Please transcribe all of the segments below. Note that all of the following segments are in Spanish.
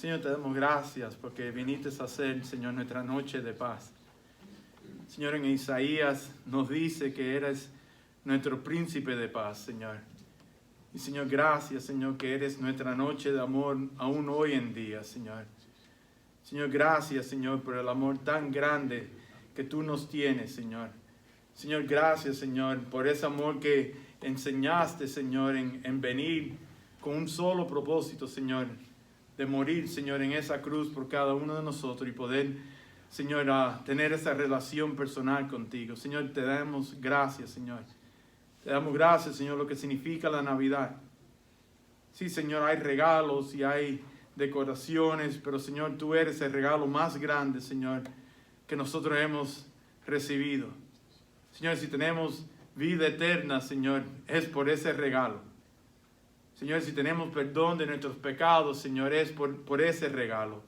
Señor, te damos gracias porque viniste a hacer, Señor, nuestra noche de paz. Señor, en Isaías nos dice que eres nuestro príncipe de paz, Señor. Y Señor, gracias, Señor, que eres nuestra noche de amor aún hoy en día, Señor. Señor, gracias, Señor, por el amor tan grande que tú nos tienes, Señor. Señor, gracias, Señor, por ese amor que enseñaste, Señor, en venir con un solo propósito, Señor, de morir, Señor, en esa cruz por cada uno de nosotros y poder, Señor, tener esa relación personal contigo. Señor, te damos gracias, Señor. Te damos gracias, Señor, lo que significa la Navidad. Sí, Señor, hay regalos y hay decoraciones, pero, Señor, tú eres el regalo más grande, Señor, que nosotros hemos recibido. Señor, si tenemos vida eterna, Señor, es por ese regalo. Señor, si tenemos perdón de nuestros pecados, Señor, es por ese regalo.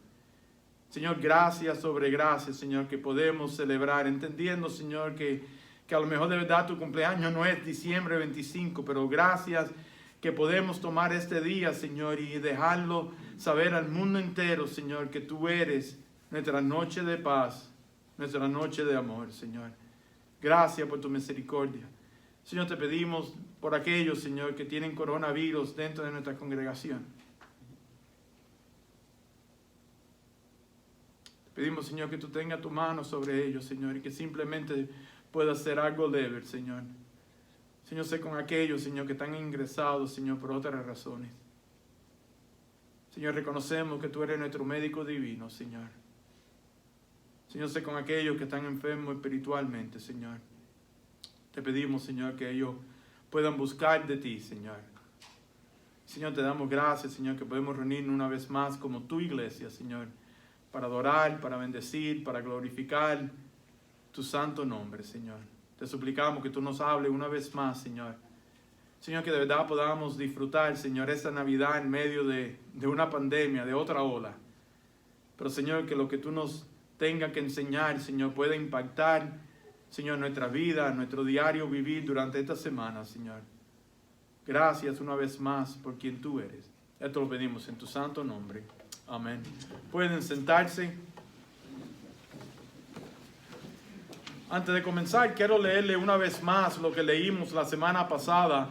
Señor, gracias sobre gracias, Señor, que podemos celebrar, entendiendo, Señor, que a lo mejor de verdad tu cumpleaños no es diciembre 25, pero gracias que podemos tomar este día, Señor, y dejarlo saber al mundo entero, Señor, que tú eres nuestra noche de paz, nuestra noche de amor, Señor. Gracias por tu misericordia. Señor, te pedimos por aquellos, Señor, que tienen coronavirus dentro de nuestra congregación. Te pedimos, Señor, que tú tengas tu mano sobre ellos, Señor, y que simplemente pueda hacer algo leve, Señor. Señor, sé con aquellos, Señor, que están ingresados, Señor, por otras razones. Señor, reconocemos que tú eres nuestro médico divino, Señor. Señor, sé con aquellos que están enfermos espiritualmente, Señor. Te pedimos, Señor, que ellos puedan buscar de ti, Señor. Señor, te damos gracias, Señor, que podemos reunirnos una vez más como tu iglesia, Señor, para adorar, para bendecir, para glorificar tu santo nombre, Señor. Te suplicamos que tú nos hables una vez más, Señor. Señor, que de verdad podamos disfrutar, Señor, esta Navidad en medio de una pandemia, de otra ola. Pero, Señor, que lo que tú nos tengas que enseñar, Señor, pueda impactar, Señor, nuestra vida, nuestro diario vivir durante esta semana, Señor. Gracias una vez más por quien tú eres. Esto lo pedimos en tu santo nombre. Amén. Pueden sentarse. Antes de comenzar, quiero leerle una vez más lo que leímos la semana pasada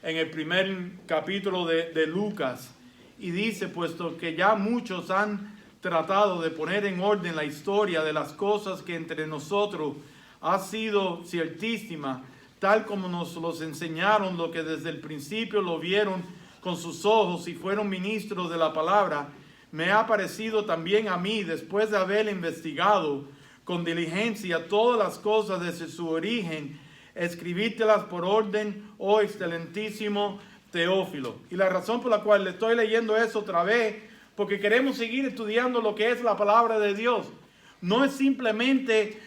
en el primer capítulo de Lucas. Y dice, puesto que ya muchos han tratado de poner en orden la historia de las cosas que entre nosotros ha sido ciertísima, tal como nos los enseñaron, lo que desde el principio lo vieron con sus ojos y fueron ministros de la palabra, me ha parecido también a mí, después de haber investigado con diligencia todas las cosas desde su origen, escribírtelas por orden, oh excelentísimo Teófilo. Y la razón por la cual le estoy leyendo eso otra vez, porque queremos seguir estudiando lo que es la palabra de Dios. No es simplemente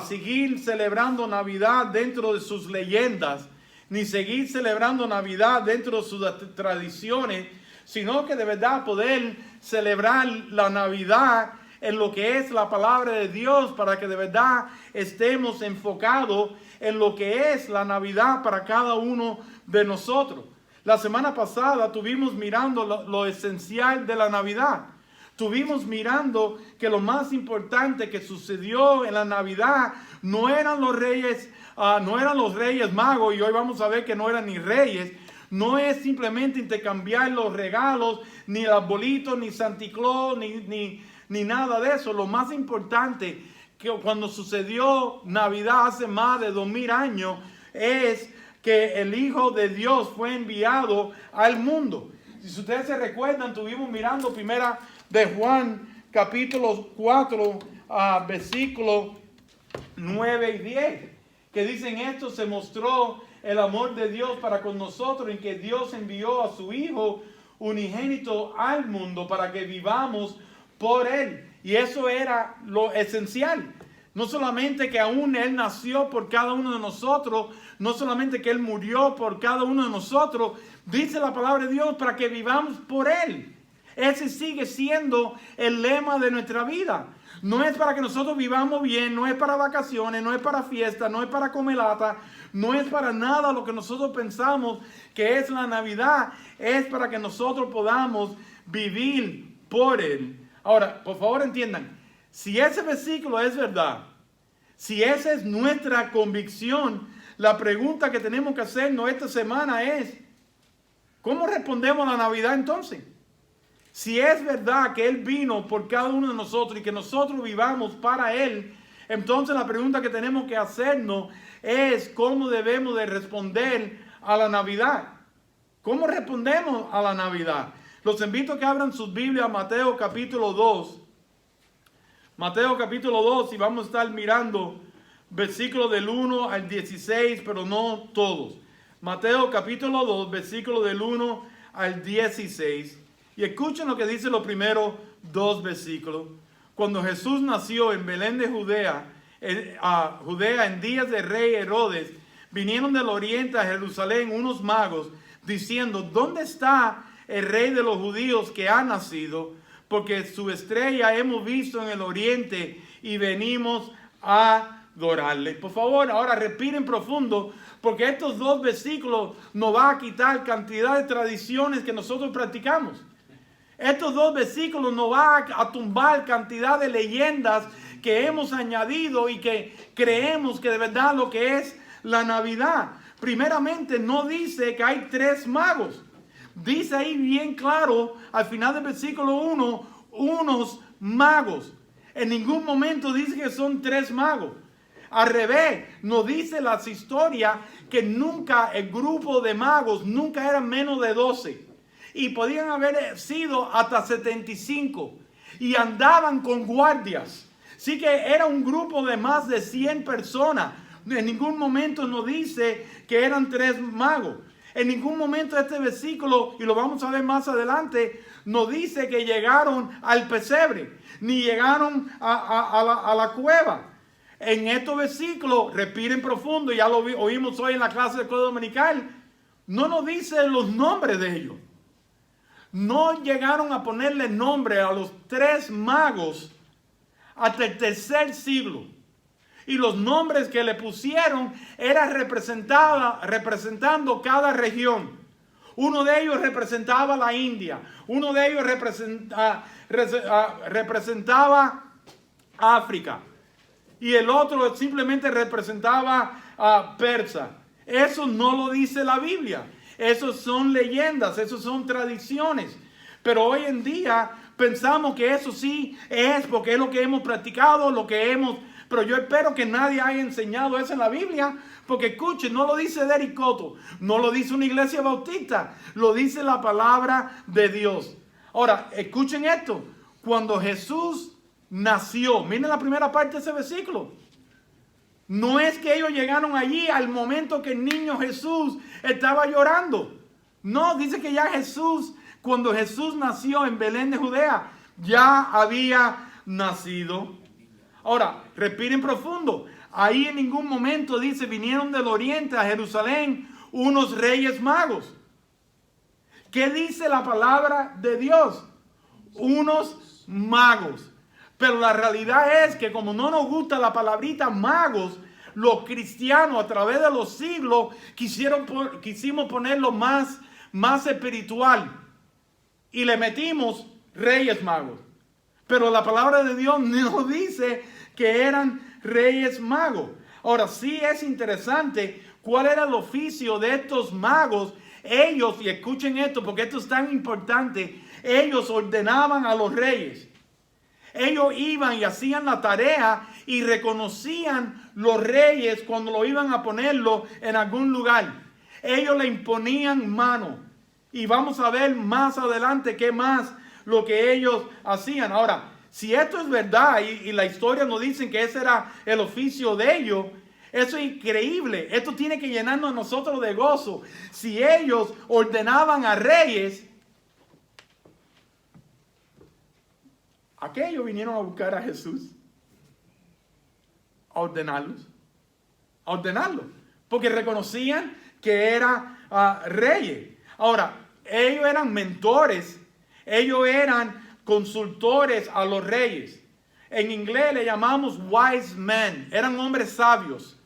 seguir celebrando Navidad dentro de sus leyendas, ni seguir celebrando Navidad dentro de sus tradiciones, sino que de verdad poder celebrar la Navidad en lo que es la palabra de Dios, para que de verdad estemos enfocados en lo que es la Navidad para cada uno de nosotros. La semana pasada estuvimos mirando lo esencial de la Navidad. Estuvimos mirando que lo más importante que sucedió en la Navidad no eran los reyes, magos, y hoy vamos a ver que no eran ni reyes. No es simplemente intercambiar los regalos, ni el arbolito, ni Santa Claus, ni nada de eso. Lo más importante que cuando sucedió Navidad hace más de 2000 años es que el Hijo de Dios fue enviado al mundo. Si ustedes se recuerdan, estuvimos mirando primera de Juan, capítulo 4, versículos 9 y 10, que dicen: esto se mostró el amor de Dios para con nosotros, en que Dios envió a su Hijo unigénito al mundo para que vivamos por Él. Y eso era lo esencial. No solamente que aún Él nació por cada uno de nosotros, no solamente que Él murió por cada uno de nosotros, dice la palabra de Dios para que vivamos por Él. Ese sigue siendo el lema de nuestra vida. No es para que nosotros vivamos bien, no es para vacaciones, no es para fiestas, no es para comelata, no es para nada lo que nosotros pensamos que es la Navidad. Es para que nosotros podamos vivir por él. Ahora, por favor entiendan, si ese versículo es verdad, si esa es nuestra convicción, la pregunta que tenemos que hacernos esta semana es, ¿cómo respondemos a la Navidad entonces? Si es verdad que Él vino por cada uno de nosotros y que nosotros vivamos para Él, entonces la pregunta que tenemos que hacernos es cómo debemos de responder a la Navidad. ¿Cómo respondemos a la Navidad? Los invito a que abran sus Biblias a Mateo capítulo 2. Mateo capítulo 2 y vamos a estar mirando versículos del 1 al 16, pero no todos. Mateo capítulo 2, versículos del 1 al 16. Y escuchen lo que dice los primeros dos versículos. Cuando Jesús nació en Belén de Judea, en días del rey Herodes, vinieron del oriente a Jerusalén unos magos diciendo, ¿dónde está el rey de los judíos que ha nacido? Porque su estrella hemos visto en el oriente y venimos a adorarle. Por favor, ahora respiren profundo, porque estos dos versículos nos van a quitar cantidad de tradiciones que nosotros practicamos. Estos dos versículos nos van a tumbar cantidad de leyendas que hemos añadido y que creemos que de verdad lo que es la Navidad. Primeramente, no dice que hay tres magos. Dice ahí bien claro, al final del versículo 1, unos magos. En ningún momento dice que son tres magos. Al revés, nos dice las historias que nunca el grupo de magos, nunca eran menos de 12. Y podían haber sido hasta 75. Y andaban con guardias. Así que era un grupo de más de 100 personas. En ningún momento nos dice que eran tres magos. En ningún momento este versículo, y lo vamos a ver más adelante, nos dice que llegaron al pesebre, ni llegaron a la cueva. En estos versículos, respiren profundo, ya lo oímos hoy en la clase de Código Dominical, no nos dice los nombres de ellos. No llegaron a ponerle nombre a los tres magos hasta el tercer siglo. Y los nombres que le pusieron eran representando cada región. Uno de ellos representaba la India. Uno de ellos representaba África. Y el otro simplemente representaba a Persia. Eso no lo dice la Biblia. Esos son leyendas, esos son tradiciones. Pero hoy en día pensamos que eso sí es porque es lo que hemos practicado, pero yo espero que nadie haya enseñado eso en la Biblia, porque escuchen, no lo dice Derek Cotto, no lo dice una iglesia bautista, lo dice la palabra de Dios. Ahora, escuchen esto, cuando Jesús nació, miren la primera parte de ese versículo. No es que ellos llegaron allí al momento que el niño Jesús estaba llorando. No, dice que ya Jesús, cuando Jesús nació en Belén de Judea, ya había nacido. Ahora, respiren profundo. Ahí en ningún momento dice, vinieron del oriente a Jerusalén unos reyes magos. ¿Qué dice la palabra de Dios? Unos magos. Pero la realidad es que como no nos gusta la palabrita magos, los cristianos a través de los siglos quisimos ponerlo más espiritual. Y le metimos reyes magos. Pero la palabra de Dios no dice que eran reyes magos. Ahora sí es interesante cuál era el oficio de estos magos. Ellos, y escuchen esto porque esto es tan importante, ellos ordenaban a los reyes. Ellos iban y hacían la tarea y reconocían los reyes cuando lo iban a ponerlo en algún lugar. Ellos le imponían mano. Y vamos a ver más adelante qué más lo que ellos hacían. Ahora, si esto es verdad y la historia nos dice que ese era el oficio de ellos, eso es increíble. Esto tiene que llenarnos a nosotros de gozo. Si ellos ordenaban a reyes, aquellos vinieron a buscar a Jesús, a ordenarlos, porque reconocían que era reyes. Ahora, ellos eran mentores, ellos eran consultores a los reyes. En inglés le llamamos wise men, eran hombres sabios.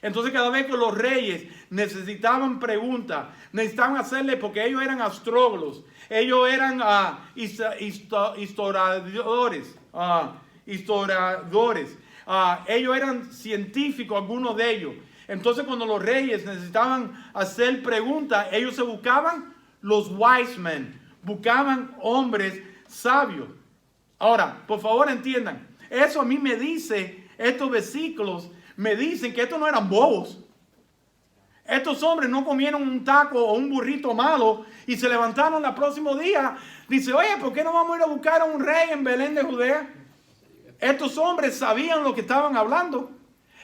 Entonces cada vez que los reyes necesitaban preguntas, necesitaban hacerle, porque ellos eran astrólogos, Ellos eran historiadores. Ellos eran científicos, algunos de ellos. Entonces cuando los reyes necesitaban hacer preguntas, ellos se buscaban los wise men, buscaban hombres sabios. Ahora, por favor entiendan, eso a mí me dice, estos versículos me dicen que estos no eran bobos. Estos hombres no comieron un taco o un burrito malo y se levantaron el próximo día. Dice, oye, ¿por qué no vamos a ir a buscar a un rey en Belén de Judea? Estos hombres sabían lo que estaban hablando.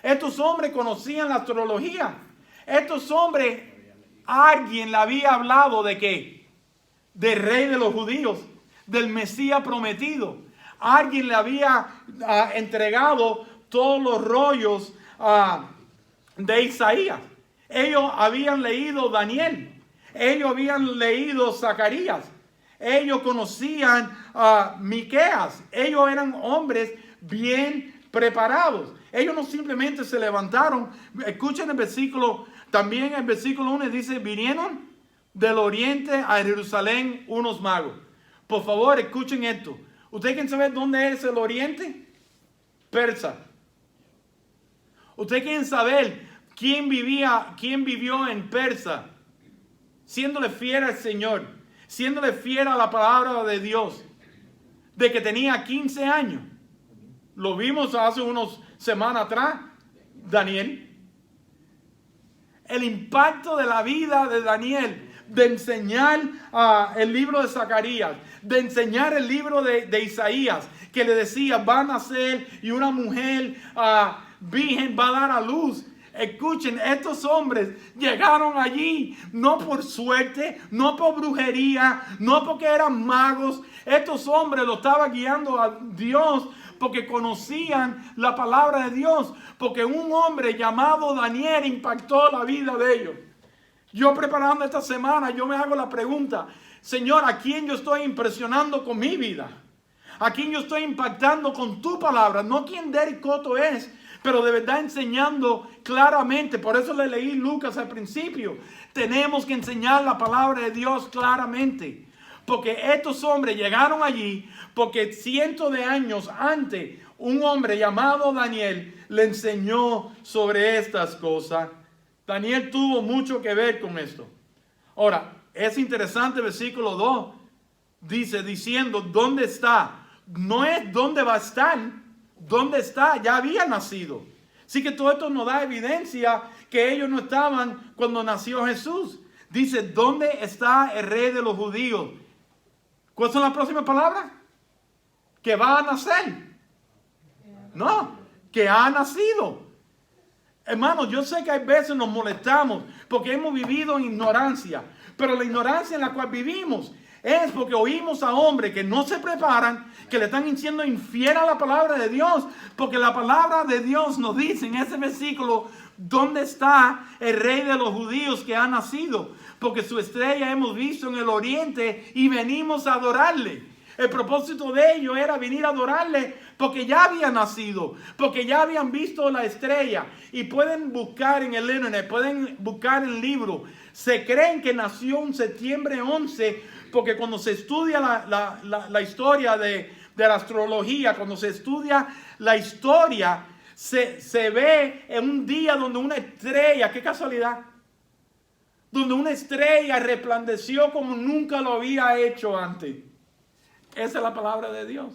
Estos hombres conocían la astrología. Estos hombres, alguien le había hablado de qué? Del rey de los judíos, del Mesías prometido. Alguien le había entregado todos los rollos de Isaías. Ellos habían leído Daniel. Ellos habían leído Zacarías. Ellos conocían a Miqueas. Ellos eran hombres bien preparados. Ellos no simplemente se levantaron. Escuchen el versículo, también el versículo 1 dice, vinieron del oriente a Jerusalén unos magos. Por favor, escuchen esto. ¿Ustedes quieren saber dónde es el oriente? Persa. ¿Ustedes quieren saber quién vivió en Persa? Siéndole fiel al Señor, siéndole fiel a la palabra de Dios, de que tenía 15 años. Lo vimos hace unas semanas atrás, Daniel. El impacto de la vida de Daniel, de enseñar el libro de Zacarías, de enseñar el libro de Isaías, que le decía, va a nacer y una mujer virgen va a dar a luz. Escuchen, estos hombres llegaron allí no por suerte, no por brujería, no porque eran magos. Estos hombres lo estaba guiando a Dios porque conocían la palabra de Dios, porque un hombre llamado Daniel impactó la vida de ellos. Yo preparando esta semana, yo me hago la pregunta, Señor, ¿a quién yo estoy impresionando con mi vida? ¿A quién yo estoy impactando con tu palabra? No quién Derek Cotto es, pero de verdad enseñando claramente. Por eso le leí Lucas al principio. Tenemos que enseñar la palabra de Dios claramente. Porque estos hombres llegaron allí porque cientos de años antes un hombre llamado Daniel le enseñó sobre estas cosas. Daniel tuvo mucho que ver con esto. Ahora, es interesante el versículo 2. Dice, diciendo, ¿dónde está? No es dónde va a estar. ¿Dónde está? Ya había nacido. Así que todo esto nos da evidencia que ellos no estaban cuando nació Jesús. Dice, ¿dónde está el rey de los judíos? ¿Cuáles son las próximas palabras? Que va a nacer. No, que ha nacido. Hermanos, yo sé que hay veces nos molestamos porque hemos vivido en ignorancia. Pero la ignorancia en la cual vivimos es porque oímos a hombres que no se preparan, que le están diciendo infiel a la palabra de Dios. Porque la palabra de Dios nos dice en ese versículo, ¿dónde está el rey de los judíos que ha nacido? Porque su estrella hemos visto en el oriente y venimos a adorarle. El propósito de ellos era venir a adorarle porque ya había nacido, porque ya habían visto la estrella. Y pueden buscar en el internet, pueden buscar el libro. Se creen que nació en septiembre 11, porque cuando se estudia la historia de la astrología, cuando se estudia la historia, se ve en un día donde una estrella, qué casualidad, donde una estrella resplandeció como nunca lo había hecho antes. Esa es la palabra de Dios.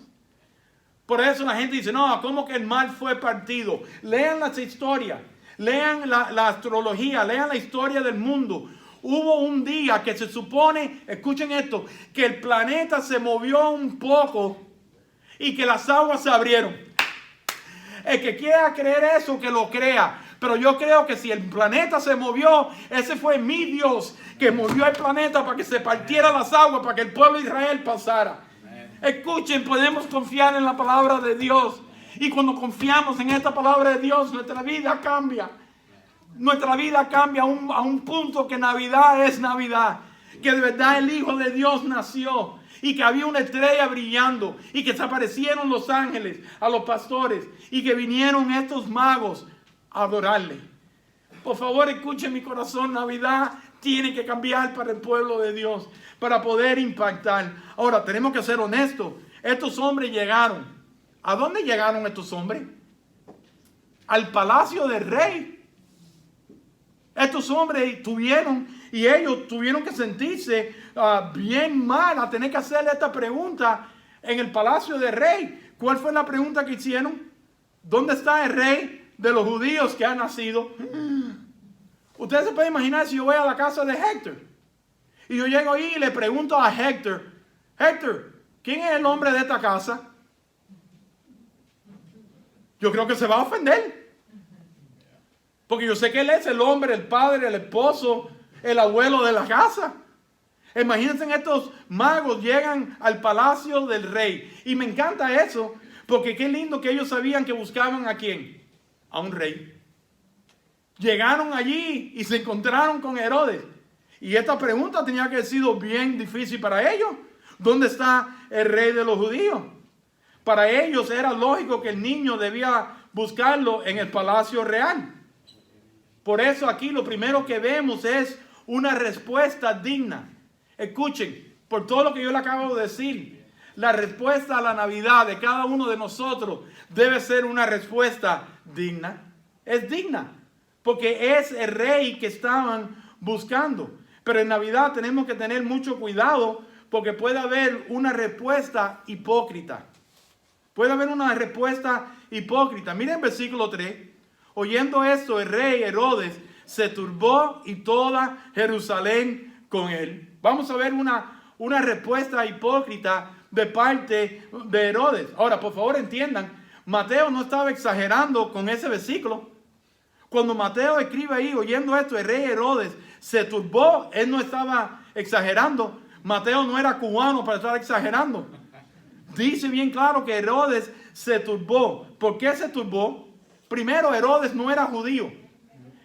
Por eso la gente dice, no, ¿cómo que el mal fue partido? Lean las historias, lean la astrología, lean la historia del mundo. Hubo un día que se supone, escuchen esto, que el planeta se movió un poco y que las aguas se abrieron. El que quiera creer eso, que lo crea. Pero yo creo que si el planeta se movió, ese fue mi Dios que movió el planeta para que se partiera las aguas, para que el pueblo de Israel pasara. Escuchen, podemos confiar en la palabra de Dios. Y cuando confiamos en esta palabra de Dios, nuestra vida cambia. Nuestra vida cambia a un punto que Navidad es Navidad. Que de verdad el Hijo de Dios nació. Y que había una estrella brillando. Y que se aparecieron los ángeles a los pastores. Y que vinieron estos magos a adorarle. Por favor, escuchen mi corazón. Navidad tiene que cambiar para el pueblo de Dios, para poder impactar. Ahora, tenemos que ser honestos. Estos hombres llegaron. ¿A dónde llegaron estos hombres? Al palacio del rey. Estos hombres tuvieron que sentirse bien mal a tener que hacerle esta pregunta en el palacio del rey. ¿Cuál fue la pregunta que hicieron? ¿Dónde está el rey de los judíos que ha nacido? Ustedes se pueden imaginar si yo voy a la casa de Héctor y yo llego ahí y le pregunto a Héctor, Héctor, ¿quién es el hombre de esta casa? Yo creo que se va a ofender. Porque yo sé que él es el hombre, el padre, el esposo, el abuelo de la casa. Imagínense, estos magos llegan al palacio del rey. Y me encanta eso, porque qué lindo que ellos sabían que buscaban a quién. A un rey. Llegaron allí y se encontraron con Herodes. Y esta pregunta tenía que haber sido bien difícil para ellos. ¿Dónde está el rey de los judíos? Para ellos era lógico que el niño debía buscarlo en el palacio real. Por eso aquí lo primero que vemos es una respuesta digna. Escuchen, por todo lo que yo le acabo de decir, la respuesta a la Navidad de cada uno de nosotros debe ser una respuesta digna. Es digna, porque es el rey que estaban buscando. Pero en Navidad tenemos que tener mucho cuidado, porque puede haber una respuesta hipócrita. Puede haber una respuesta hipócrita. Miren el versículo 3. Oyendo esto, el rey Herodes se turbó y toda Jerusalén con él. Vamos a ver una respuesta hipócrita de parte de Herodes. Ahora, por favor, entiendan, Mateo no estaba exagerando con ese versículo. Cuando Mateo escribe ahí, oyendo esto, el rey Herodes se turbó, él no estaba exagerando. Mateo no era cubano para estar exagerando. Dice bien claro que Herodes se turbó. ¿Por qué se turbó? Primero, Herodes no era judío.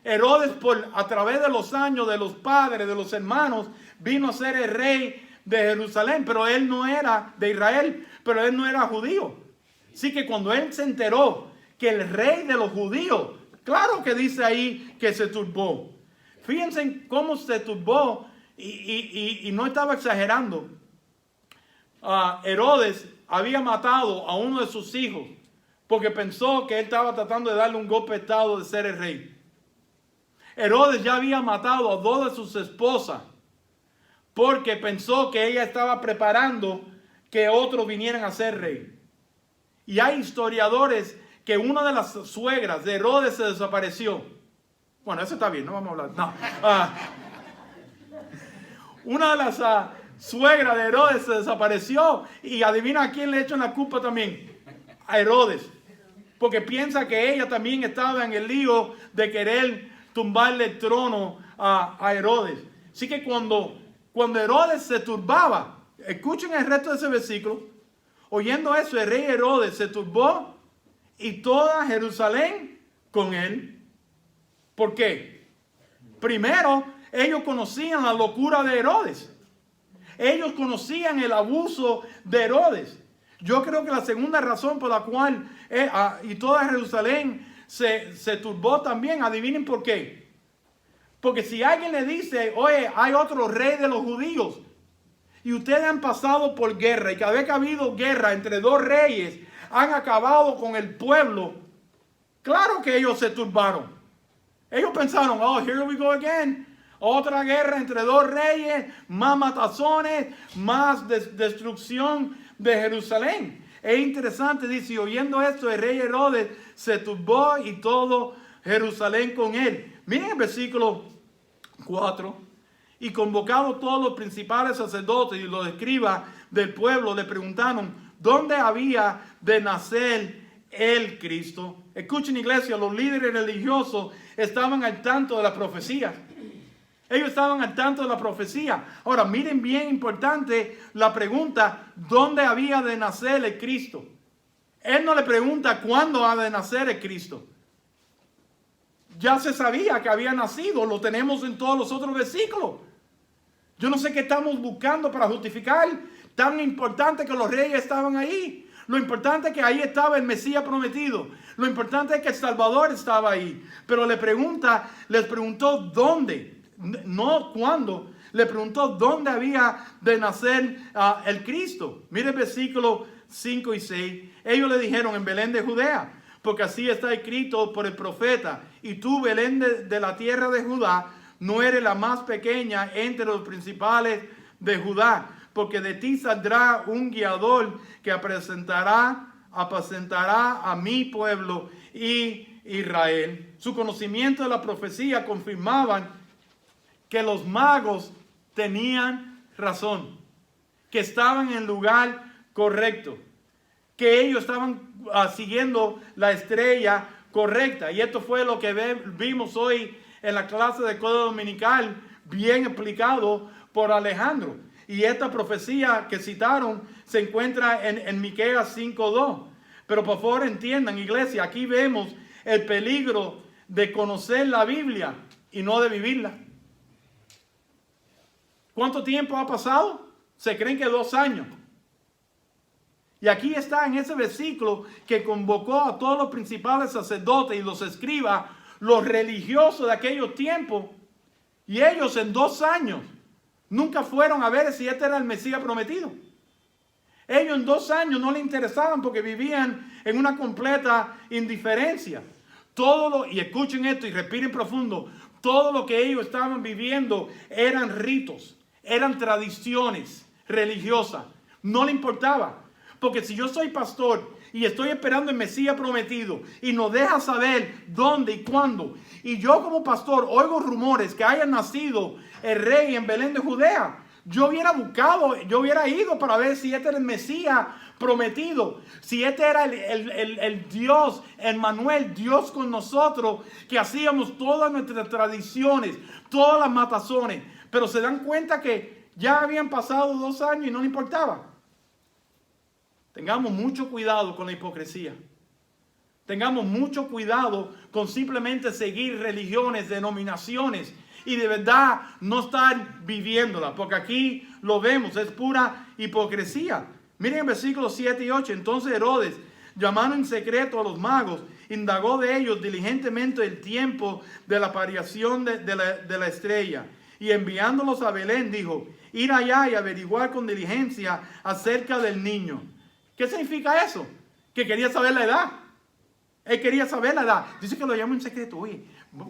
Herodes, a través de los años, de los padres, de los hermanos, vino a ser el rey de Jerusalén, pero él no era de Israel, pero él no era judío. Así que cuando él se enteró que el rey de los judíos, claro que dice ahí que se turbó. Fíjense cómo se turbó y no estaba exagerando. Herodes había matado a uno de sus hijos porque pensó que él estaba tratando de darle un golpe de estado de ser el rey. Herodes ya había matado a 2 de sus esposas porque pensó que ella estaba preparando que otros vinieran a ser rey. Y hay historiadores que una de las suegras de Herodes se desapareció. Bueno, eso está bien, no vamos a hablar. No. Una de las suegras de Herodes se desapareció y adivina a quién le echan la culpa también. A Herodes. Porque piensa que ella también estaba en el lío de querer tumbarle el trono a Herodes. Así que cuando Herodes se turbaba, escuchen el resto de ese versículo, oyendo eso, el rey Herodes se turbó y toda Jerusalén con él. ¿Por qué? Primero, ellos conocían la locura de Herodes. Ellos conocían el abuso de Herodes. Yo creo que la segunda razón por la cual y toda Jerusalén se turbó también, adivinen por qué. Porque si alguien le dice, oye, hay otro rey de los judíos, y ustedes han pasado por guerra, y cada vez que ha habido guerra entre 2 reyes, han acabado con el pueblo, claro que ellos se turbaron. Ellos pensaron, oh, here we go again. Otra guerra entre 2 reyes, más matazones, más destrucción de Jerusalén. Es interesante, dice, oyendo esto, el rey Herodes se turbó y todo Jerusalén con él. Miren el versículo 4. Y convocados todos los principales sacerdotes y los escribas del pueblo, le preguntaron, ¿dónde había de nacer el Cristo? Escuchen, iglesia, los líderes religiosos estaban al tanto de la profecía. Ellos estaban al tanto de la profecía. Ahora, miren bien importante la pregunta, ¿dónde había de nacer el Cristo? Él no le pregunta cuándo ha de nacer el Cristo. Ya se sabía que había nacido, lo tenemos en todos los otros versículos. Yo no sé qué estamos buscando para justificar tan importante que los reyes estaban ahí. Lo importante es que ahí estaba el Mesías prometido. Lo importante es que el Salvador estaba ahí. Pero les preguntó ¿dónde? no cuándo, le preguntó dónde había de nacer el Cristo. Mire el versículo 5 y 6. Ellos le dijeron: en Belén de Judea, porque así está escrito por el profeta: y tú, Belén de la tierra de Judá, no eres la más pequeña entre los principales de Judá, porque de ti saldrá un guiador que apacentará a mi pueblo y Israel. Su conocimiento de la profecía confirmaban que los magos tenían razón, que estaban en el lugar correcto, que ellos estaban siguiendo la estrella correcta. Y esto fue lo que vimos hoy en la clase de Código Dominical, bien explicado por Alejandro. Y esta profecía que citaron se encuentra en Miqueas 5:2. Pero por favor entiendan, iglesia, aquí vemos el peligro de conocer la Biblia y no de vivirla. ¿Cuánto tiempo ha pasado? Se creen que 2 años. Y aquí está en ese versículo que convocó a todos los principales sacerdotes y los escribas, los religiosos de aquellos tiempos. Y ellos en 2 años nunca fueron a ver si este era el Mesías prometido. Ellos en 2 años no les interesaban porque vivían en una completa indiferencia. Y escuchen esto y respiren profundo, todo lo que ellos estaban viviendo eran ritos, eran tradiciones religiosas. No le importaba. Porque si yo soy pastor y estoy esperando el Mesías prometido y nos deja saber dónde y cuándo, y yo como pastor oigo rumores que haya nacido el rey en Belén de Judea, yo hubiera buscado, yo hubiera ido para ver si este era el Mesías prometido, si este era el Dios, Emmanuel, Dios con nosotros, que hacíamos todas nuestras tradiciones, todas las matazones. Pero se dan cuenta que ya habían pasado 2 años y no le importaba. Tengamos mucho cuidado con la hipocresía. Tengamos mucho cuidado con simplemente seguir religiones, denominaciones y de verdad no estar viviéndola. Porque aquí lo vemos, es pura hipocresía. Miren el versículos 7 y 8. Entonces Herodes, llamando en secreto a los magos, indagó de ellos diligentemente el tiempo de la aparición de la estrella. Y enviándolos a Belén dijo: ir allá y averiguar con diligencia acerca del niño. ¿Qué significa eso? Que quería saber la edad. Él quería saber la edad. Dice que lo llamó en secreto. Oye,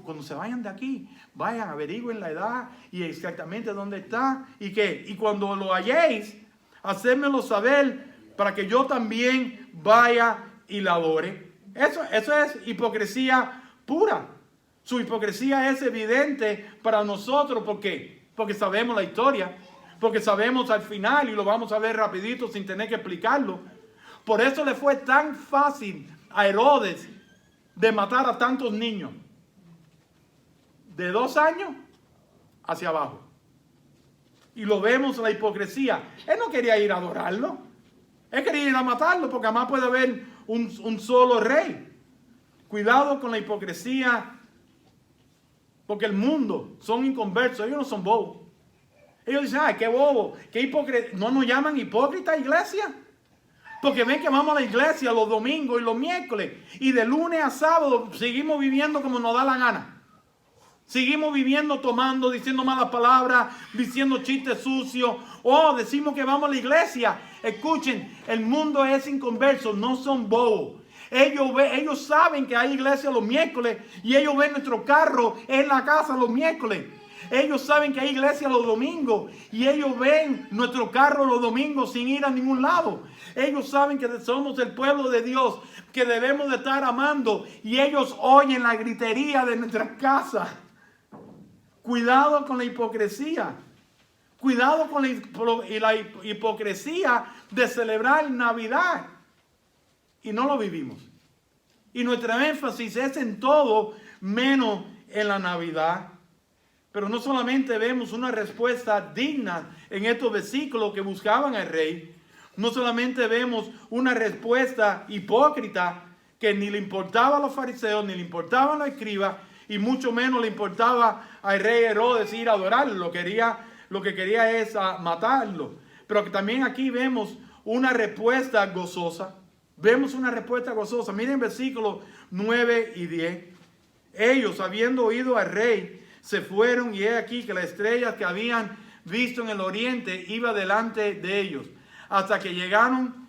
cuando se vayan de aquí, vayan, averigüen la edad y exactamente dónde está. ¿Y qué? Y cuando lo halléis, hacérmelo saber para que yo también vaya y la adore. Eso es hipocresía pura. Su hipocresía es evidente para nosotros. ¿Por qué? Porque sabemos la historia. Porque sabemos al final y lo vamos a ver rapidito sin tener que explicarlo. Por eso le fue tan fácil a Herodes de matar a tantos niños. De 2 años hacia abajo. Y lo vemos en la hipocresía. Él no quería ir a adorarlo. Él quería ir a matarlo porque además puede haber un solo rey. Cuidado con la hipocresía. Porque el mundo son inconversos. Ellos no son bobos. Ellos dicen: ay, qué bobo, qué hipócrita. ¿No nos llaman hipócrita, iglesia? Porque ven que vamos a la iglesia los domingos y los miércoles. Y de lunes a sábado seguimos viviendo como nos da la gana. Seguimos viviendo tomando, diciendo malas palabras, diciendo chistes sucios. Decimos que vamos a la iglesia. Escuchen, el mundo es inconverso, no son bobos. Ellos saben que hay iglesia los miércoles y ellos ven nuestro carro en la casa los miércoles. Ellos saben que hay iglesia los domingos y ellos ven nuestro carro los domingos sin ir a ningún lado. Ellos saben que somos el pueblo de Dios, que debemos de estar amando, y ellos oyen la gritería de nuestra casa. Cuidado con la hipocresía. Cuidado con la hipocresía de celebrar Navidad y no lo vivimos. Y nuestro énfasis es en todo menos en la Navidad. Pero no solamente vemos una respuesta digna en estos versículos que buscaban al rey, no solamente vemos una respuesta hipócrita que ni le importaba a los fariseos, ni le importaba a los escribas, y mucho menos le importaba al rey Herodes ir a adorarlo. Lo que quería es matarlo. Pero que también aquí vemos una respuesta gozosa. Vemos una respuesta gozosa. Miren versículos 9 y 10. Ellos, habiendo oído al rey, se fueron, y he aquí que la estrella que habían visto en el oriente iba delante de ellos, hasta que llegaron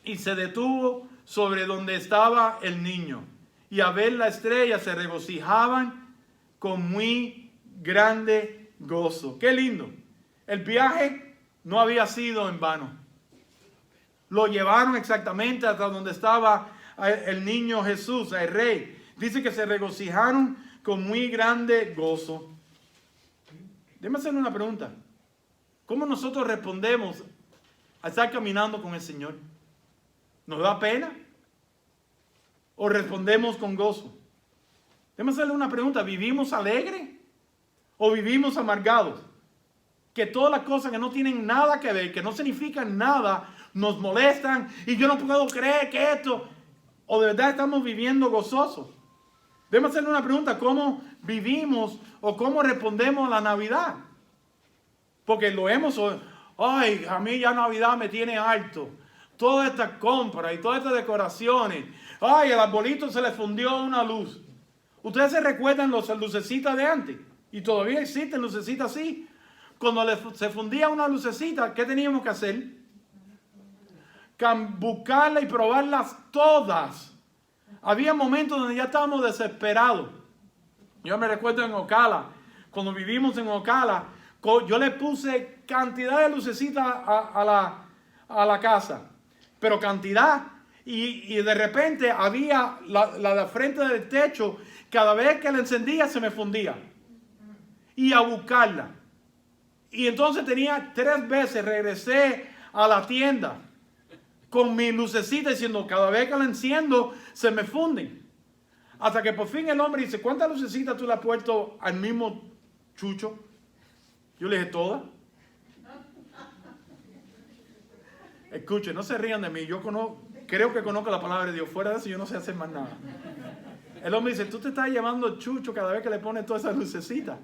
y se detuvo sobre donde estaba el niño. Y a ver la estrella se regocijaban con muy grande gozo. ¡Qué lindo! El viaje no había sido en vano. Lo llevaron exactamente hasta donde estaba el niño Jesús, el rey. Dice que se regocijaron con muy grande gozo. Déjame hacerle una pregunta. ¿Cómo nosotros respondemos a estar caminando con el Señor? ¿Nos da pena? ¿O respondemos con gozo? Déjame hacerle una pregunta. ¿Vivimos alegres o vivimos amargados? Que todas las cosas que no tienen nada que ver, que no significan nada, nos molestan y yo no puedo creer que esto, o de verdad estamos viviendo gozosos. Déjame hacerle una pregunta. ¿Cómo vivimos o cómo respondemos a la Navidad? Porque lo hemos, ay, a mí ya Navidad me tiene harto. Todas estas compras y todas estas decoraciones. Ay, el arbolito se le fundió una luz. ¿Ustedes se recuerdan los lucecitas de antes? Y todavía existen lucecitas así. Cuando se fundía una lucecita, ¿qué teníamos que hacer? Buscarla y probarlas todas. Había momentos donde ya estábamos desesperados. Yo me recuerdo en Ocala, cuando vivimos en Ocala, yo le puse cantidad de lucecitas a la casa. Pero cantidad. Y de repente había la de frente del techo, cada vez que la encendía se me fundía. Y a buscarla. Y entonces 3 veces regresé a la tienda con mi lucecita diciendo, cada vez que la enciendo se me funden. Hasta que por fin el hombre dice, ¿cuántas lucecitas tú le has puesto al mismo chucho? Yo le dije, ¿todas? Escuchen, no se rían de mí. Yo creo que conozco la palabra de Dios. Fuera de eso yo no sé hacer más nada. El hombre dice, tú te estás llevando chucho cada vez que le pones todas esas lucecitas.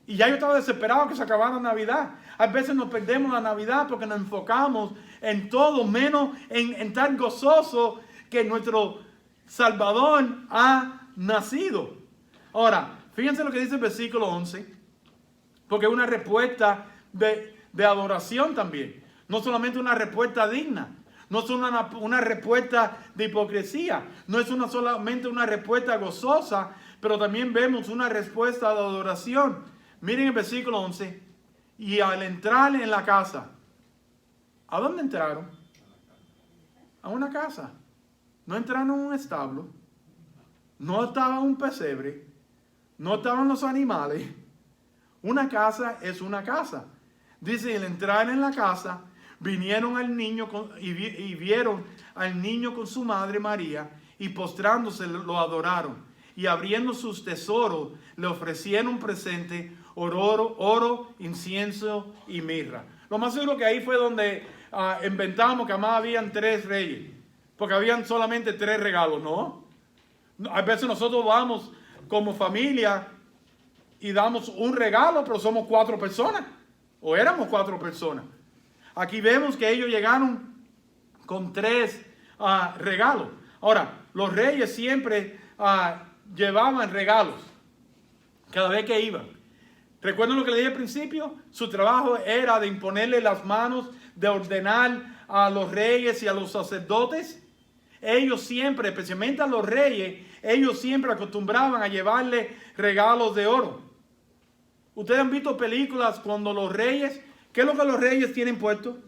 Y ya yo estaba desesperado que se acabara Navidad. A veces nos perdemos la Navidad porque nos enfocamos en todo, menos en estar gozoso que nuestro Salvador ha nacido. Ahora, fíjense lo que dice el versículo 11, porque es una respuesta de adoración también. No solamente una respuesta digna, no es una respuesta de hipocresía, no es solamente una respuesta gozosa, pero también vemos una respuesta de adoración. Miren el versículo 11. Y al entrar en la casa, ¿a dónde entraron? A una casa. No entraron en un establo. No estaba un pesebre. No estaban los animales. Una casa es una casa. Dice, y al entrar en la casa, vinieron al niño y vieron al niño con su madre María, y postrándose lo adoraron. Y abriendo sus tesoros, le ofrecieron un presente, oro, incienso y mirra. Lo más seguro que ahí fue donde inventamos que además habían 3 reyes, porque habían solamente 3 regalos, ¿no? A veces nosotros vamos como familia y damos un regalo, pero somos 4 personas, o éramos 4 personas. Aquí vemos que ellos llegaron con 3 regalos. Ahora, los reyes siempre llevaban regalos cada vez que iban. ¿Recuerdan lo que le dije al principio? Su trabajo era de imponerle las manos, de ordenar a los reyes y a los sacerdotes. Ellos siempre, especialmente a los reyes, ellos siempre acostumbraban a llevarle regalos de oro. Ustedes han visto películas cuando los reyes, ¿qué es lo que los reyes tienen puesto?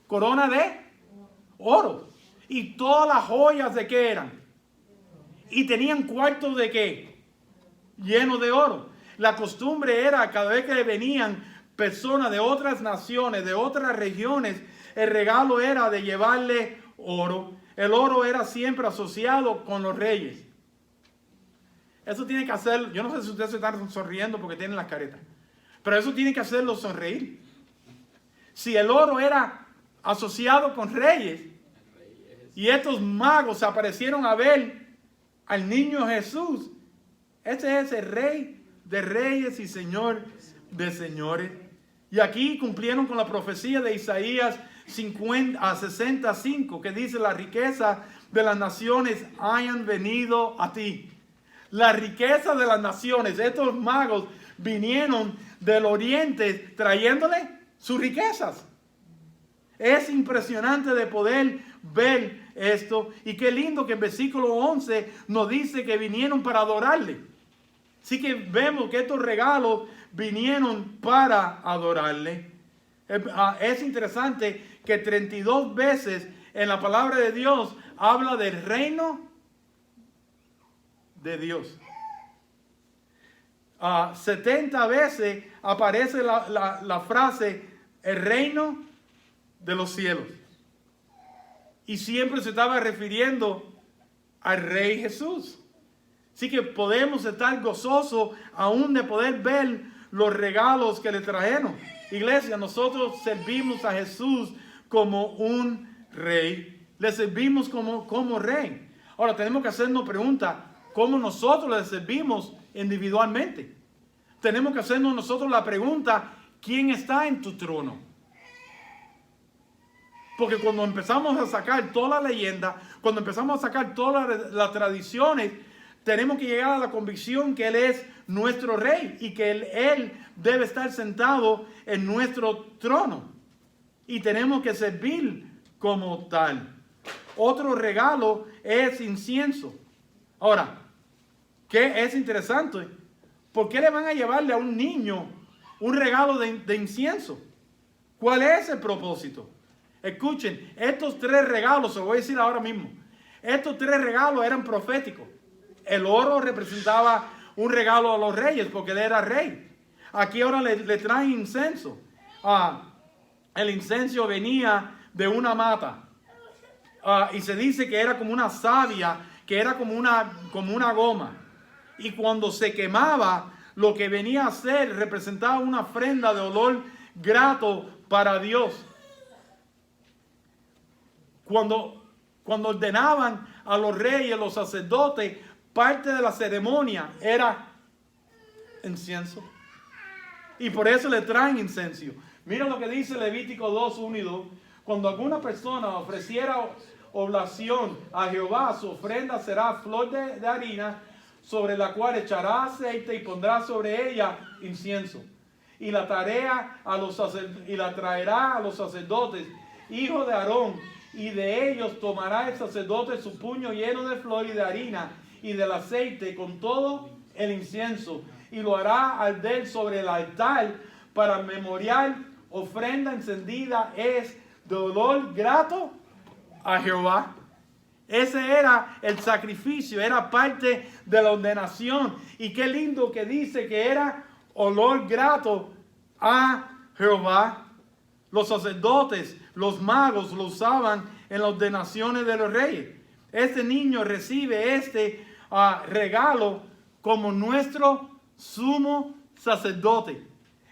Corona de oro. ¿Y todas las joyas de qué eran? Y tenían cuartos de qué? Llenos de oro. La costumbre era, cada vez que venían personas de otras naciones, de otras regiones, el regalo era de llevarle oro. El oro era siempre asociado con los reyes. Eso tiene que hacer, yo no sé si ustedes se están sonriendo porque tienen las caretas, pero eso tiene que hacerlo sonreír. Si el oro era asociado con reyes, y estos magos aparecieron a ver al niño Jesús, ese es el rey de reyes y señor de señores. Y aquí cumplieron con la profecía de Isaías 65, que dice, la riqueza de las naciones hayan venido a ti. la riqueza de las naciones. Estos magos vinieron del oriente trayéndole sus riquezas. Es impresionante de poder ver esto. Y qué lindo que en versículo 11 nos dice que vinieron para adorarle. Así que vemos que estos regalos vinieron para adorarle. Es interesante que 32 veces en la palabra de Dios habla del reino de Dios. 70 veces aparece la frase el reino de los cielos. Y siempre se estaba refiriendo al Rey Jesús. Así que podemos estar gozosos aún de poder ver los regalos que le trajeron. Iglesia, nosotros servimos a Jesús como un rey. Le servimos como rey. Ahora tenemos que hacernos pregunta, ¿cómo nosotros le servimos individualmente? Tenemos que hacernos nosotros la pregunta, ¿quién está en tu trono? Porque cuando empezamos a sacar toda la leyenda, cuando empezamos a sacar todas las tradiciones, tenemos que llegar a la convicción que Él es nuestro rey y que Él debe estar sentado en nuestro trono. Y tenemos que servir como tal. Otro regalo es incienso. Ahora, ¿qué es interesante? ¿Por qué le van a llevarle a un niño un regalo de incienso? ¿Cuál es el propósito? Escuchen, estos 3 regalos, se lo voy a decir ahora mismo. Estos 3 regalos eran proféticos. El oro representaba un regalo a los reyes porque él era rey. Aquí ahora le traen incienso. El incienso venía de una mata. Y se dice que era como una savia, que era como una goma. Y cuando se quemaba, lo que venía a ser representaba una ofrenda de olor grato para Dios. Cuando ordenaban a los reyes, los sacerdotes, parte de la ceremonia era incienso. Y por eso le traen incienso. Mira lo que dice Levítico 2, 1 y 2. Cuando alguna persona ofreciera oblación a Jehová, su ofrenda será flor de harina, sobre la cual echará aceite y pondrá sobre ella incienso. Y la traerá a los sacerdotes, hijos de Aarón, y de ellos tomará el sacerdote su puño lleno de flor y de harina y del aceite con todo el incienso, y lo hará arder sobre el altar para memorial, ofrenda encendida es de olor grato a Jehová. Ese era el sacrificio, era parte de la ordenación. Y qué lindo que dice que era olor grato a Jehová. Los sacerdotes, los magos lo usaban en las ordenaciones de los reyes. Este niño recibe este regalo como nuestro sumo sacerdote.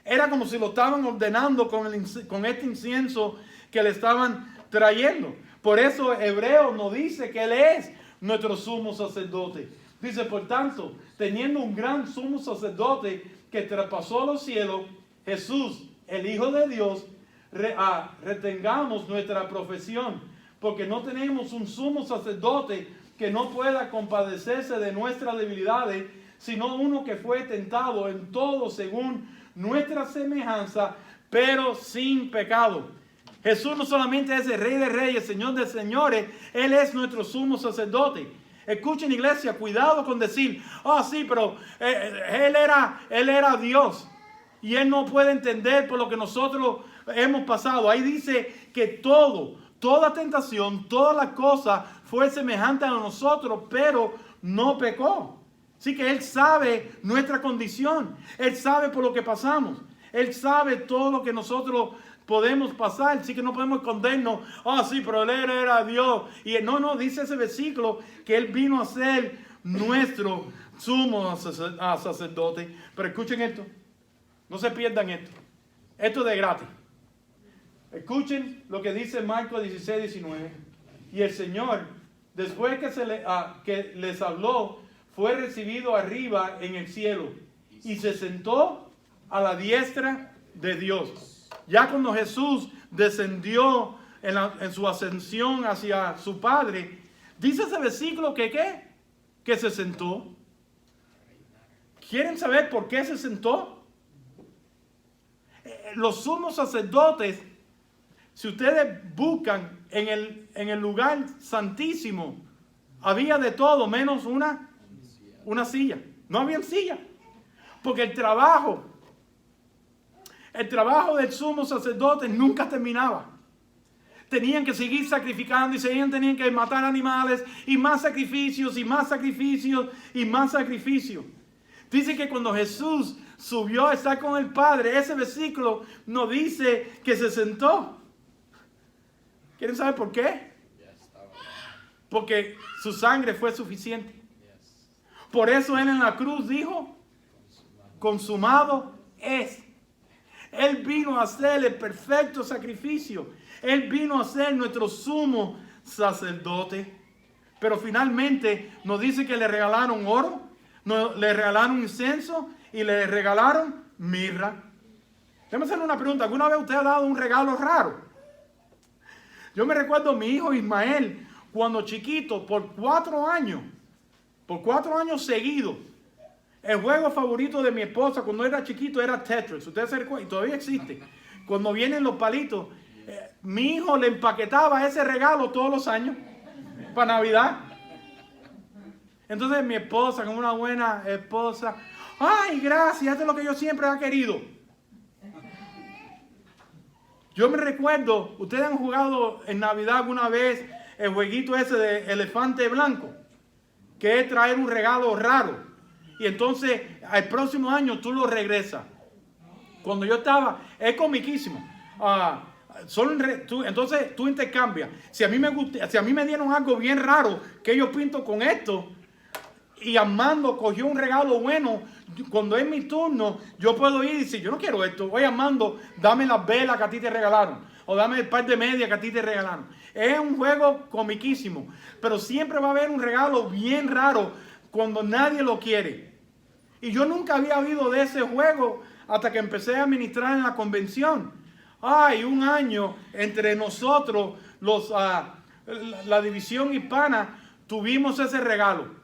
Era como si lo estaban ordenando con este incienso que le estaban trayendo. Por eso Hebreo nos dice que Él es nuestro sumo sacerdote. Dice, por tanto, teniendo un gran sumo sacerdote que traspasó los cielos, Jesús, el Hijo de Dios, retengamos nuestra profesión, porque no tenemos un sumo sacerdote que no pueda compadecerse de nuestras debilidades, sino uno que fue tentado en todo según nuestra semejanza, pero sin pecado. Jesús no solamente es el Rey de Reyes, Señor de Señores, Él es nuestro sumo sacerdote. Escuchen, iglesia, cuidado con decir, sí, pero él era Dios y Él no puede entender por lo que nosotros hemos pasado. Ahí dice que toda tentación, todas las cosas fue semejante a nosotros, pero no pecó. Así que Él sabe nuestra condición, Él sabe por lo que pasamos, Él sabe todo lo que nosotros podemos pasar, así que no podemos escondernos. Sí, pero Él era Dios. Y no, dice ese versículo que Él vino a ser nuestro sumo sacerdote. Pero escuchen esto, no se pierdan esto. Esto es de gratis. Escuchen lo que dice Marcos 16, 19. Y el Señor, después que les habló, fue recibido arriba en el cielo y se sentó a la diestra de Dios. Ya cuando Jesús descendió en su ascensión hacia su Padre, dice ese versículo que se sentó. ¿Quieren saber por qué se sentó? Los sumos sacerdotes, si ustedes buscan en el lugar santísimo, había de todo menos una silla. No había silla. Porque el trabajo del sumo sacerdote nunca terminaba. Tenían que seguir sacrificando y tenían que matar animales y más sacrificios y más sacrificios y más sacrificios. Dice que cuando Jesús subió a estar con el Padre, ese versículo nos dice que se sentó. ¿Quieren saber por qué? Porque su sangre fue suficiente. Por eso Él en la cruz dijo, consumado es. Él vino a hacer el perfecto sacrificio. Él vino a ser nuestro sumo sacerdote. Pero finalmente nos dice que le regalaron oro, le regalaron incienso y le regalaron mirra. Déjame hacerle una pregunta. ¿Alguna vez usted ha dado un regalo raro? Yo me recuerdo a mi hijo Ismael, cuando chiquito, por 4 años seguidos, el juego favorito de mi esposa cuando era chiquito era Tetris. Ustedes se recuerdan, y todavía existe. Cuando vienen los palitos, mi hijo le empaquetaba ese regalo todos los años para Navidad. Entonces mi esposa, como una buena esposa, ay, gracias, esto es lo que yo siempre he querido. Yo me recuerdo, ustedes han jugado en Navidad alguna vez el jueguito ese de elefante blanco, que es traer un regalo raro. Y entonces al próximo año tú lo regresas. Cuando yo estaba, es comiquísimo. Entonces tú intercambias. Si a mí me dieron algo bien raro, que yo pinto con esto, y Armando cogió un regalo bueno, cuando es mi turno, yo puedo ir y decir, yo no quiero esto. Oye, Armando, dame las velas que a ti te regalaron. O dame el par de medias que a ti te regalaron. Es un juego comiquísimo. Pero siempre va a haber un regalo bien raro cuando nadie lo quiere. Y yo nunca había oído de ese juego hasta que empecé a ministrar en la convención. Ay, un año entre nosotros, la división hispana, tuvimos ese regalo.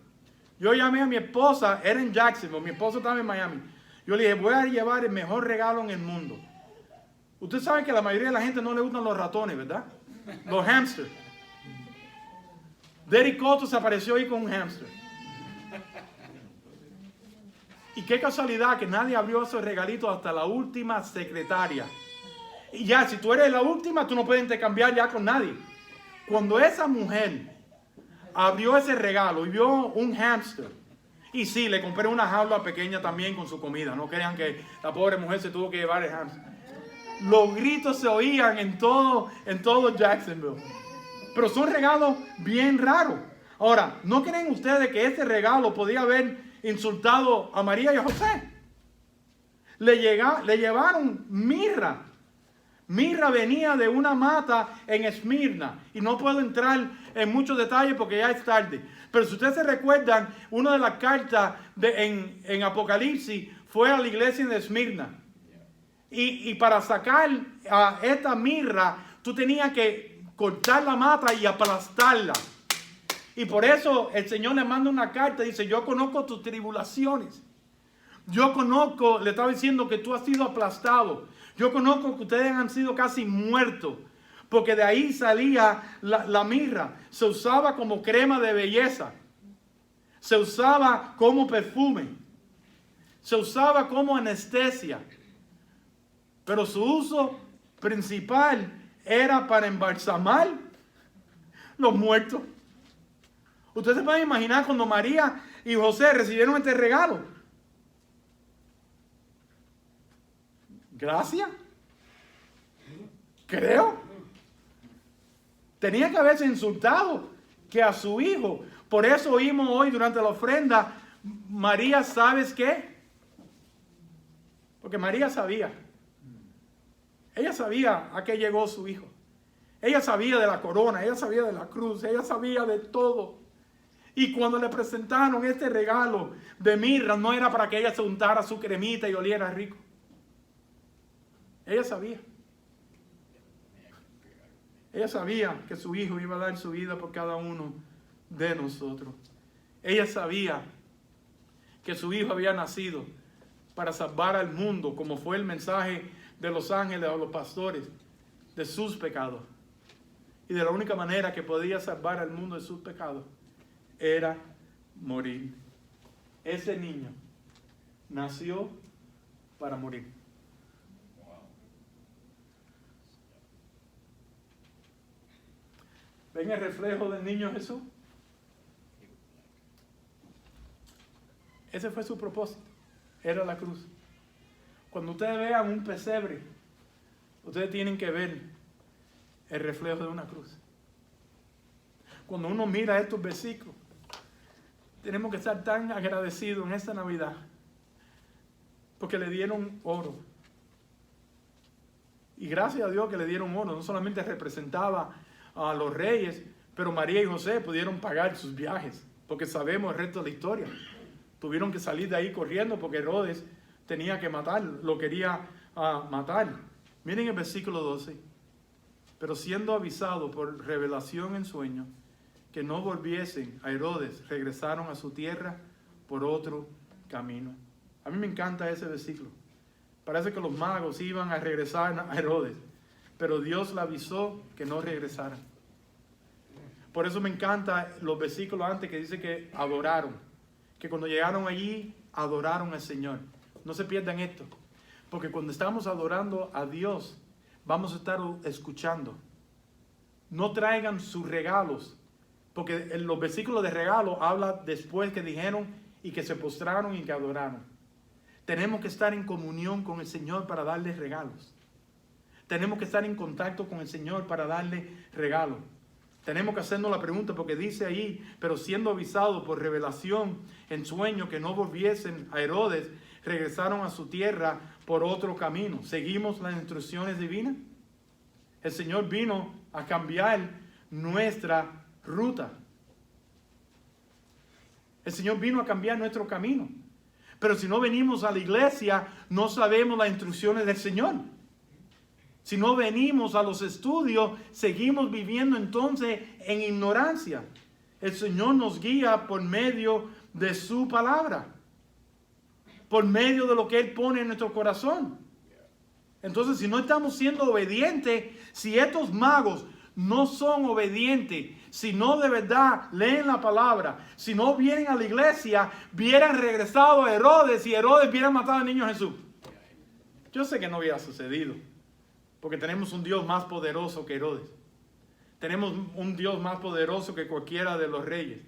Yo llamé a mi esposa, era en Jacksonville, mi esposa estaba en Miami. Yo le dije, voy a llevar el mejor regalo en el mundo. Usted sabe que a la mayoría de la gente no le gustan los ratones, ¿verdad? Los hamsters. Derek Cotto se apareció ahí con un hamster. Y qué casualidad que nadie abrió esos regalitos hasta la última secretaria. Y ya, si tú eres la última, tú no puedes intercambiar ya con nadie. Cuando esa mujer abrió ese regalo y vio un hámster, y sí, le compré una jaula pequeña también con su comida. No crean que la pobre mujer se tuvo que llevar el hámster. Los gritos se oían en todo Jacksonville. Pero son regalos bien raros. Ahora, ¿no creen ustedes que ese regalo podía haber insultado a María y a José? Le llevaron mirra. Mirra venía de una mata en Esmirna. Y no puedo entrar en muchos detalles porque ya es tarde. Pero si ustedes se recuerdan, una de las cartas en Apocalipsis fue a la iglesia de Esmirna. Y para sacar a esta mirra, tú tenías que cortar la mata y aplastarla. Y por eso el Señor le manda una carta y dice, yo conozco tus tribulaciones. Yo conozco, le estaba diciendo que tú has sido aplastado. Yo conozco que ustedes han sido casi muertos. Porque de ahí salía la mirra. Se usaba como crema de belleza. Se usaba como perfume. Se usaba como anestesia. Pero su uso principal era para embalsamar los muertos. Ustedes se pueden imaginar cuando María y José recibieron este regalo. Gracias. Creo. Tenía que haberse insultado que a su hijo. Por eso oímos hoy durante la ofrenda, María, ¿sabes qué? Porque María sabía. Ella sabía a qué llegó su hijo. Ella sabía de la corona, ella sabía de la cruz, ella sabía de todo. Y cuando le presentaron este regalo de mirra, no era para que ella se untara su cremita y oliera rico. Ella sabía. Ella sabía que su hijo iba a dar su vida por cada uno de nosotros. Ella sabía que su Hijo había nacido para salvar al mundo, como fue el mensaje de los ángeles a los pastores, de sus pecados. Y de la única manera que podía salvar al mundo de sus pecados era morir. Ese niño nació para morir. ¿Ven el reflejo del niño Jesús? Ese fue su propósito. Era la cruz. Cuando ustedes vean un pesebre, ustedes tienen que ver el reflejo de una cruz. Cuando uno mira estos versículos, tenemos que estar tan agradecidos en esta Navidad, porque le dieron oro. Y gracias a Dios que le dieron oro. No solamente representaba a los reyes, pero María y José pudieron pagar sus viajes, porque sabemos el resto de la historia. Tuvieron que salir de ahí corriendo porque Herodes tenía que matarlo, lo quería matar. Miren el versículo 12. Pero siendo avisado por revelación en sueño que no volviesen a Herodes, regresaron a su tierra por otro camino. A mí me encanta ese versículo. Parece que los magos iban a regresar a Herodes, pero Dios le avisó que no regresaran. Por eso me encanta los versículos antes que dice que adoraron. Que cuando llegaron allí, adoraron al Señor. No se pierdan esto. Porque cuando estamos adorando a Dios, vamos a estar escuchando. No traigan sus regalos. Porque en los versículos de regalo habla después que dijeron y que se postraron y que adoraron. Tenemos que estar en comunión con el Señor para darle regalos. Tenemos que estar en contacto con el Señor para darle regalos. Tenemos que hacernos la pregunta porque dice ahí, pero siendo avisados por revelación en sueño que no volviesen a Herodes, regresaron a su tierra por otro camino. ¿Seguimos las instrucciones divinas? El Señor vino a cambiar nuestra ruta. El Señor vino a cambiar nuestro camino. Pero si no venimos a la iglesia, no sabemos las instrucciones del Señor. Si no venimos a los estudios, seguimos viviendo entonces en ignorancia. El Señor nos guía por medio de su palabra, por medio de lo que Él pone en nuestro corazón. Entonces, si no estamos siendo obedientes, si estos magos no son obedientes, si no de verdad leen la palabra, si no vienen a la iglesia, hubieran regresado a Herodes y Herodes hubiera matado al niño Jesús. Yo sé que no hubiera sucedido. Porque tenemos un Dios más poderoso que Herodes. Tenemos un Dios más poderoso que cualquiera de los reyes.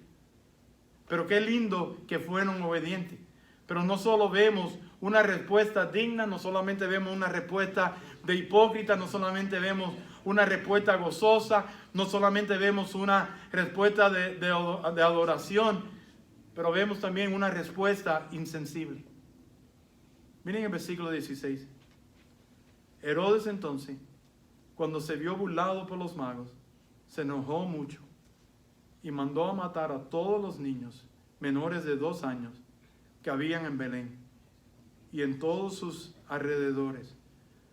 Pero qué lindo que fueron obedientes. Pero no solo vemos una respuesta digna, no solamente vemos una respuesta de hipócrita, no solamente vemos una respuesta gozosa, no solamente vemos una respuesta de adoración, pero vemos también una respuesta insensible. Miren el versículo 16. Herodes entonces, cuando se vio burlado por los magos, se enojó mucho y mandó a matar a todos los niños menores de 2 años que habían en Belén y en todos sus alrededores,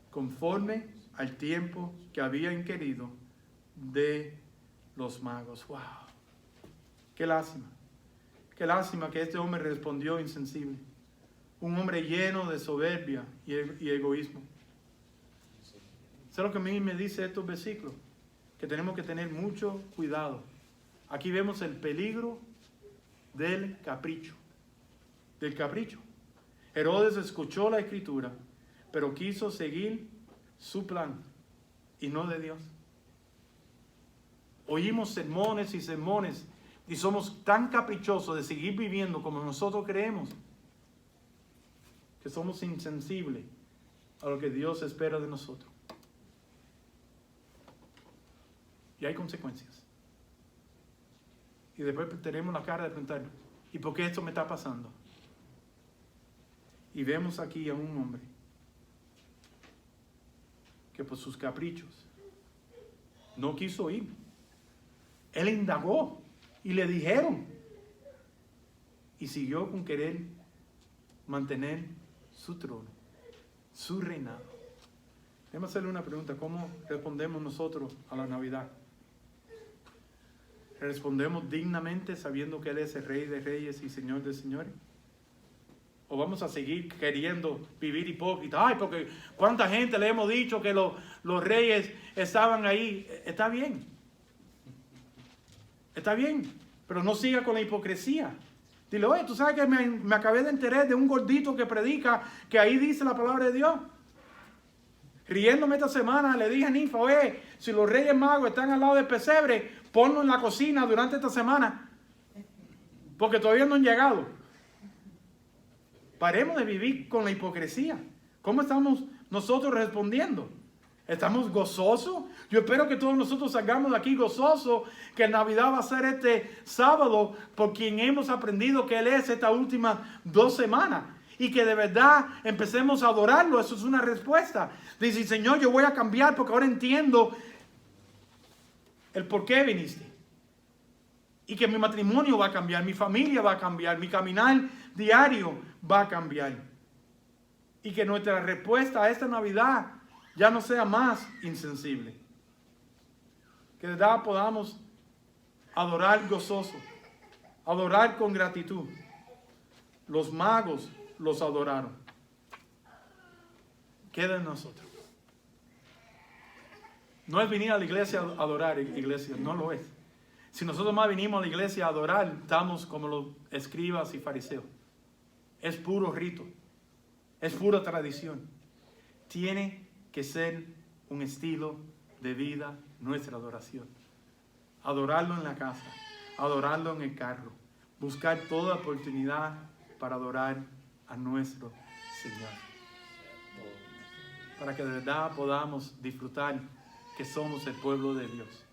conforme al tiempo que habían querido de los magos. ¡Wow! ¡Qué lástima! ¡Qué lástima que este hombre respondió insensible! Un hombre lleno de soberbia y egoísmo. ¿Sabes lo que a mí me dice estos versículos? Que tenemos que tener mucho cuidado. Aquí vemos el peligro del capricho. Del capricho. Herodes escuchó la escritura, pero quiso seguir su plan y no de Dios. Oímos sermones y sermones y somos tan caprichosos de seguir viviendo como nosotros creemos que somos insensibles a lo que Dios espera de nosotros. Y hay consecuencias. Y después tenemos la cara de preguntar, ¿y por qué esto me está pasando? Y vemos aquí a un hombre que por sus caprichos no quiso ir. Él indagó y le dijeron. Y siguió con querer mantener su trono, su reinado. Déjame hacerle una pregunta. ¿Cómo respondemos nosotros a la Navidad? ¿Respondemos dignamente sabiendo que Él es el Rey de Reyes y Señor de Señores? ¿O vamos a seguir queriendo vivir hipócrita? Ay, porque cuánta gente le hemos dicho que los reyes estaban ahí. Está bien. Está bien. Pero no siga con la hipocresía. Dile, oye, tú sabes que me acabé de enterar de un gordito que predica que ahí dice la palabra de Dios. Riéndome esta semana, le dije a Ninfa, oye, si los reyes magos están al lado del pesebre, ponlo en la cocina durante esta semana. Porque todavía no han llegado. Paremos de vivir con la hipocresía. ¿Cómo estamos nosotros respondiendo? ¿Estamos gozosos? Yo espero que todos nosotros salgamos de aquí gozosos, que Navidad va a ser este sábado, por quien hemos aprendido que Él es estas últimas 2 semanas. Y que de verdad empecemos a adorarlo. Eso es una respuesta. Dice, Señor, yo voy a cambiar porque ahora entiendo el por qué viniste. Y que mi matrimonio va a cambiar, mi familia va a cambiar, mi caminar diario va a cambiar. Y que nuestra respuesta a esta Navidad ya no sea más insensible. Que de verdad podamos adorar gozoso, adorar con gratitud. Los magos los adoraron. Queda en nosotros. No es venir a la iglesia a adorar, iglesia, no lo es. Si nosotros más venimos a la iglesia a adorar, estamos como los escribas y fariseos. Es puro rito, es pura tradición. Tiene que ser un estilo de vida nuestra adoración. Adorarlo en la casa, adorarlo en el carro, buscar toda oportunidad para adorar a nuestro Señor. Para que de verdad podamos disfrutar que somos el pueblo de Dios.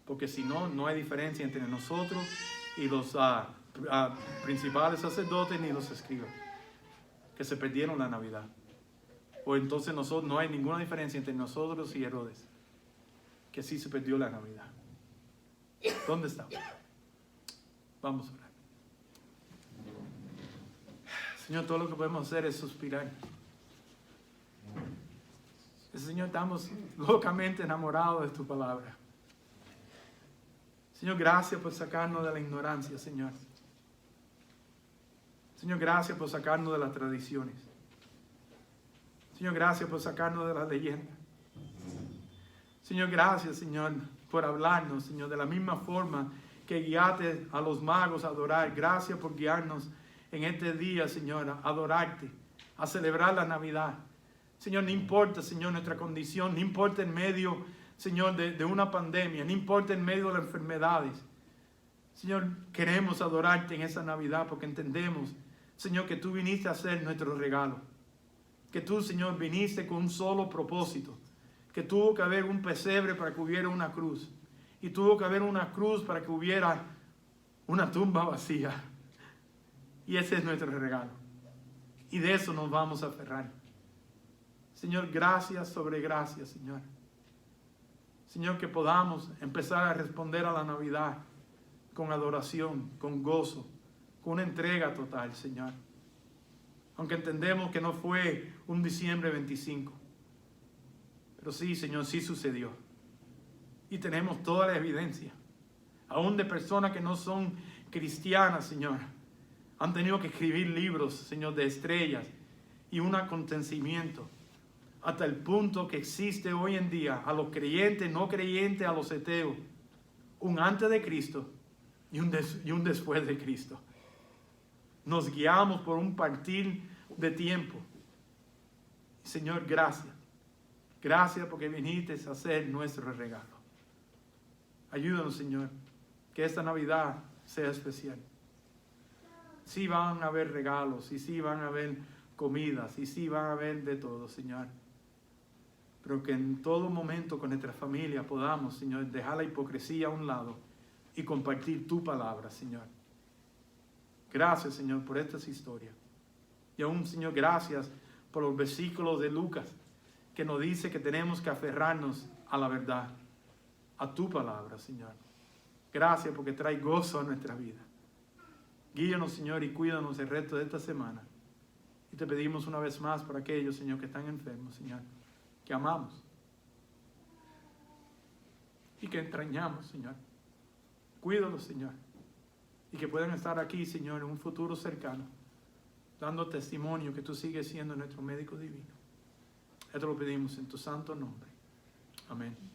Porque si no, no hay diferencia entre nosotros y los principales sacerdotes ni los escribas, que se perdieron la Navidad. O entonces nosotros, no hay ninguna diferencia entre nosotros y Herodes, que sí se perdió la Navidad. ¿Dónde estamos? Vamos a orar. Señor, todo lo que podemos hacer es suspirar. Señor, estamos locamente enamorados de tu palabra. Señor, gracias por sacarnos de la ignorancia, Señor. Señor, gracias por sacarnos de las tradiciones. Señor, gracias por sacarnos de las leyendas. Señor, gracias, Señor, por hablarnos, Señor, de la misma forma que guiaste a los magos a adorar. Gracias por guiarnos en este día, Señor, a adorarte, a celebrar la Navidad. Señor, no importa, Señor, nuestra condición, no importa en medio, Señor, de una pandemia, no importa en medio de las enfermedades. Señor, queremos adorarte en esa Navidad porque entendemos, Señor, que tú viniste a ser nuestro regalo. Que tú, Señor, viniste con un solo propósito. Que tuvo que haber un pesebre para que hubiera una cruz. Y tuvo que haber una cruz para que hubiera una tumba vacía. Y ese es nuestro regalo. Y de eso nos vamos a aferrar. Señor, gracias sobre gracias, Señor. Señor, que podamos empezar a responder a la Navidad con adoración, con gozo, con una entrega total, Señor. Aunque entendemos que no fue un diciembre 25. Pero sí, Señor, sí sucedió. Y tenemos toda la evidencia. Aún de personas que no son cristianas, Señor, han tenido que escribir libros, Señor, de estrellas y un acontecimiento. Hasta el punto que existe hoy en día a los creyentes, no creyentes, a los ateos, un antes de Cristo y un después de Cristo. Nos guiamos por un partir de tiempo. Señor, gracias. Gracias porque viniste a hacer nuestro regalo. Ayúdanos, Señor, que esta Navidad sea especial. Sí van a haber regalos, y sí van a haber comidas, y sí van a haber de todo, Señor. Pero que en todo momento con nuestra familia podamos, Señor, dejar la hipocresía a un lado y compartir tu palabra, Señor. Gracias, Señor, por estas historias. Y aún, Señor, gracias por los versículos de Lucas que nos dice que tenemos que aferrarnos a la verdad, a tu palabra, Señor. Gracias porque trae gozo a nuestra vida. Guíanos, Señor, y cuídanos el resto de esta semana. Y te pedimos una vez más por aquellos, Señor, que están enfermos, Señor, que amamos y que entrañamos, Señor. Cuídalos, Señor, y que puedan estar aquí, Señor, en un futuro cercano, dando testimonio que tú sigues siendo nuestro médico divino. Esto lo pedimos en tu santo nombre. Amén.